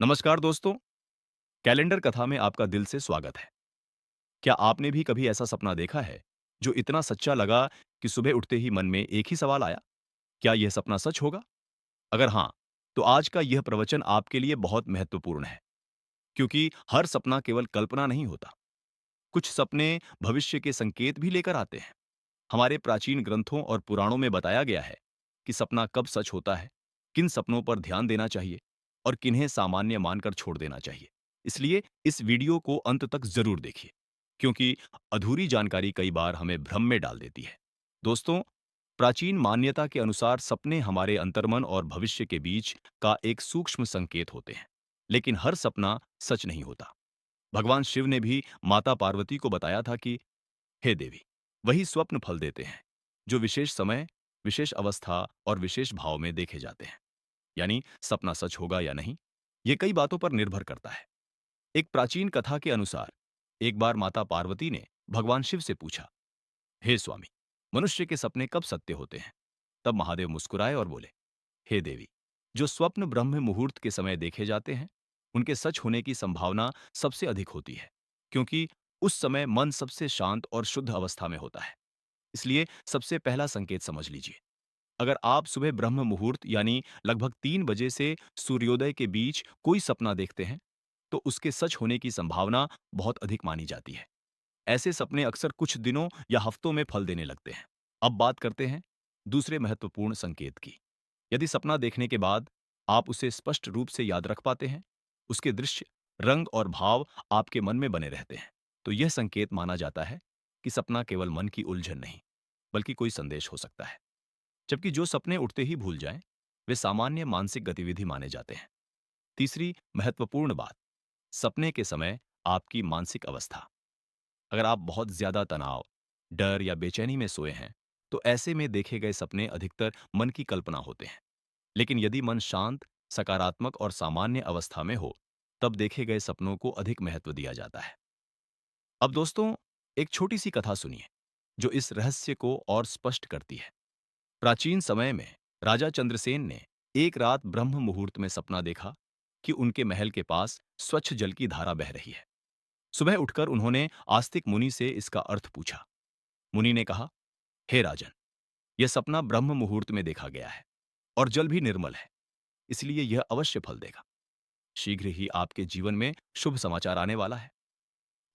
नमस्कार दोस्तों, कैलेंडर कथा में आपका दिल से स्वागत है। क्या आपने भी कभी ऐसा सपना देखा है, जो इतना सच्चा लगा कि सुबह उठते ही मन में एक ही सवाल आया, क्या यह सपना सच होगा? अगर हाँ, तो आज का यह प्रवचन आपके लिए बहुत महत्वपूर्ण है, क्योंकि हर सपना केवल कल्पना नहीं होता। कुछ सपने भविष्य के संकेत भी लेकर आते हैं। हमारे प्राचीन ग्रंथों और पुराणों में बताया गया है कि सपना कब सच होता है, किन सपनों पर ध्यान देना चाहिए और किन्हें सामान्य मानकर छोड़ देना चाहिए। इसलिए इस वीडियो को अंत तक जरूर देखिए, क्योंकि अधूरी जानकारी कई बार हमें भ्रम में डाल देती है। दोस्तों, प्राचीन मान्यता के अनुसार सपने हमारे अंतर्मन और भविष्य के बीच का एक सूक्ष्म संकेत होते हैं, लेकिन हर सपना सच नहीं होता। भगवान शिव ने भी माता पार्वती को बताया था कि हे देवी, वही स्वप्न फल देते हैं जो विशेष समय, विशेष अवस्था और विशेष भाव में देखे जाते हैं। यानी सपना सच होगा या नहीं, ये कई बातों पर निर्भर करता है। एक प्राचीन कथा के अनुसार एक बार माता पार्वती ने भगवान शिव से पूछा, हे स्वामी, मनुष्य के सपने कब सत्य होते हैं? तब महादेव मुस्कुराए और बोले, हे देवी, जो स्वप्न ब्रह्म मुहूर्त के समय देखे जाते हैं, उनके सच होने की संभावना सबसे अधिक होती है, क्योंकि उस समय मन सबसे शांत और शुद्ध अवस्था में होता है। इसलिए सबसे पहला संकेत समझ लीजिए। अगर आप सुबह ब्रह्म मुहूर्त यानी लगभग 3 बजे से सूर्योदय के बीच कोई सपना देखते हैं, तो उसके सच होने की संभावना बहुत अधिक मानी जाती है। ऐसे सपने अक्सर कुछ दिनों या हफ्तों में फल देने लगते हैं। अब बात करते हैं दूसरे महत्वपूर्ण संकेत की। यदि सपना देखने के बाद आप उसे स्पष्ट रूप से याद रख पाते हैं, उसके दृश्य, रंग और भाव आपके मन में बने रहते हैं, तो यह संकेत माना जाता है कि सपना केवल मन की उलझन नहीं, बल्कि कोई संदेश हो सकता है। जबकि जो सपने उठते ही भूल जाएं, वे सामान्य मानसिक गतिविधि माने जाते हैं। तीसरी महत्वपूर्ण बात, सपने के समय आपकी मानसिक अवस्था। अगर आप बहुत ज्यादा तनाव, डर या बेचैनी में सोए हैं, तो ऐसे में देखे गए सपने अधिकतर मन की कल्पना होते हैं। लेकिन यदि मन शांत, सकारात्मक और सामान्य अवस्था में हो, तब देखे गए सपनों को अधिक महत्व दिया जाता है। अब दोस्तों, एक छोटी सी कथा सुनिए, जो इस रहस्य को और स्पष्ट करती है। प्राचीन समय में राजा चंद्रसेन ने एक रात ब्रह्म मुहूर्त में सपना देखा कि उनके महल के पास स्वच्छ जल की धारा बह रही है। सुबह उठकर उन्होंने आस्तिक मुनि से इसका अर्थ पूछा। मुनि ने कहा, हे राजन, यह सपना ब्रह्म मुहूर्त में देखा गया है और जल भी निर्मल है, इसलिए यह अवश्य फल देगा। शीघ्र ही आपके जीवन में शुभ समाचार आने वाला है।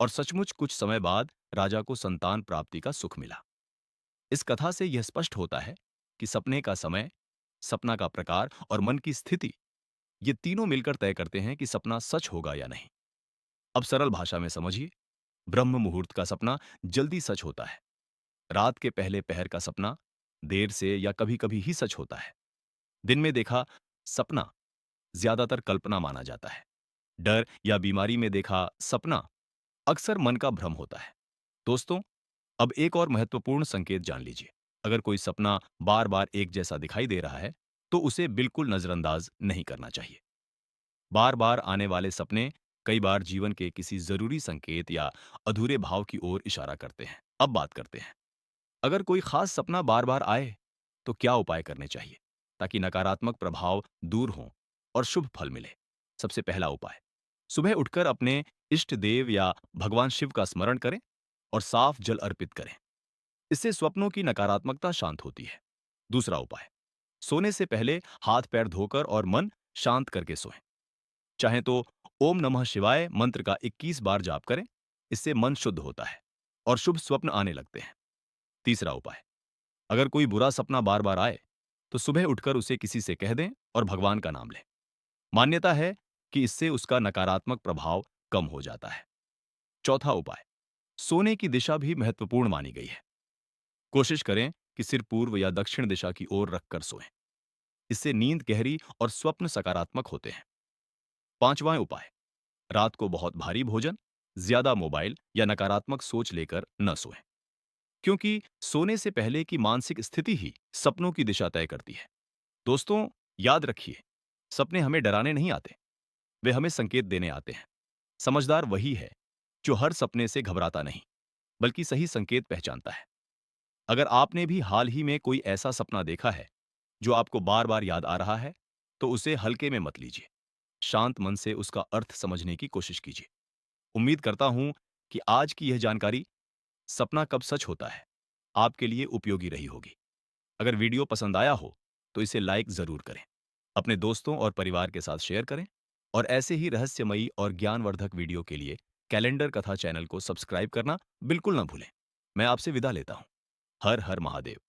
और सचमुच कुछ समय बाद राजा को संतान प्राप्ति का सुख मिला। इस कथा से यह स्पष्ट होता है कि सपने का समय, सपना का प्रकार और मन की स्थिति, ये तीनों मिलकर तय करते हैं कि सपना सच होगा या नहीं। अब सरल भाषा में समझिए, ब्रह्म मुहूर्त का सपना जल्दी सच होता है। रात के पहले पहर का सपना देर से या कभी-कभी ही सच होता है। दिन में देखा सपना ज्यादातर कल्पना माना जाता है। डर या बीमारी में देखा सपना अक्सर मन का भ्रम होता है। दोस्तों, अब एक और महत्वपूर्ण संकेत जान लीजिए। अगर कोई सपना बार बार एक जैसा दिखाई दे रहा है, तो उसे बिल्कुल नजरअंदाज नहीं करना चाहिए। बार बार आने वाले सपने कई बार जीवन के किसी जरूरी संकेत या अधूरे भाव की ओर इशारा करते हैं। अब बात करते हैं, अगर कोई खास सपना बार बार आए, तो क्या उपाय करने चाहिए ताकि नकारात्मक प्रभाव दूर हों और शुभ फल मिले। सबसे पहला उपाय, सुबह उठकर अपने इष्ट देव या भगवान शिव का स्मरण करें और साफ जल अर्पित करें। इससे स्वप्नों की नकारात्मकता शांत होती है। दूसरा उपाय, सोने से पहले हाथ पैर धोकर और मन शांत करके सोएं। चाहे तो ओम नमः शिवाय मंत्र का 21 बार जाप करें। इससे मन शुद्ध होता है और शुभ स्वप्न आने लगते हैं। तीसरा उपाय, अगर कोई बुरा सपना बार बार आए, तो सुबह उठकर उसे किसी से कह दें और भगवान का नाम लें। मान्यता है कि इससे उसका नकारात्मक प्रभाव कम हो जाता है। चौथा उपाय, सोने की दिशा भी महत्वपूर्ण मानी गई है। कोशिश करें कि सिर पूर्व या दक्षिण दिशा की ओर रखकर सोएं। इससे नींद गहरी और स्वप्न सकारात्मक होते हैं। पांचवां उपाय, रात को बहुत भारी भोजन, ज्यादा मोबाइल या नकारात्मक सोच लेकर न सोएं, क्योंकि सोने से पहले की मानसिक स्थिति ही सपनों की दिशा तय करती है। दोस्तों, याद रखिए, सपने हमें डराने नहीं आते, वे हमें संकेत देने आते हैं। समझदार वही है जो हर सपने से घबराता नहीं, बल्कि सही संकेत पहचानता है। अगर आपने भी हाल ही में कोई ऐसा सपना देखा है जो आपको बार बार याद आ रहा है, तो उसे हल्के में मत लीजिए। शांत मन से उसका अर्थ समझने की कोशिश कीजिए। उम्मीद करता हूं कि आज की यह जानकारी सपना कब सच होता है आपके लिए उपयोगी रही होगी। अगर वीडियो पसंद आया हो तो इसे लाइक जरूर करें, अपने दोस्तों और परिवार के साथ शेयर करें और ऐसे ही रहस्यमयी और ज्ञानवर्धक वीडियो के लिए कैलेंडर कथा चैनल को सब्सक्राइब करना बिल्कुल ना भूलें। मैं आपसे विदा लेता हूं। हर हर महादेव।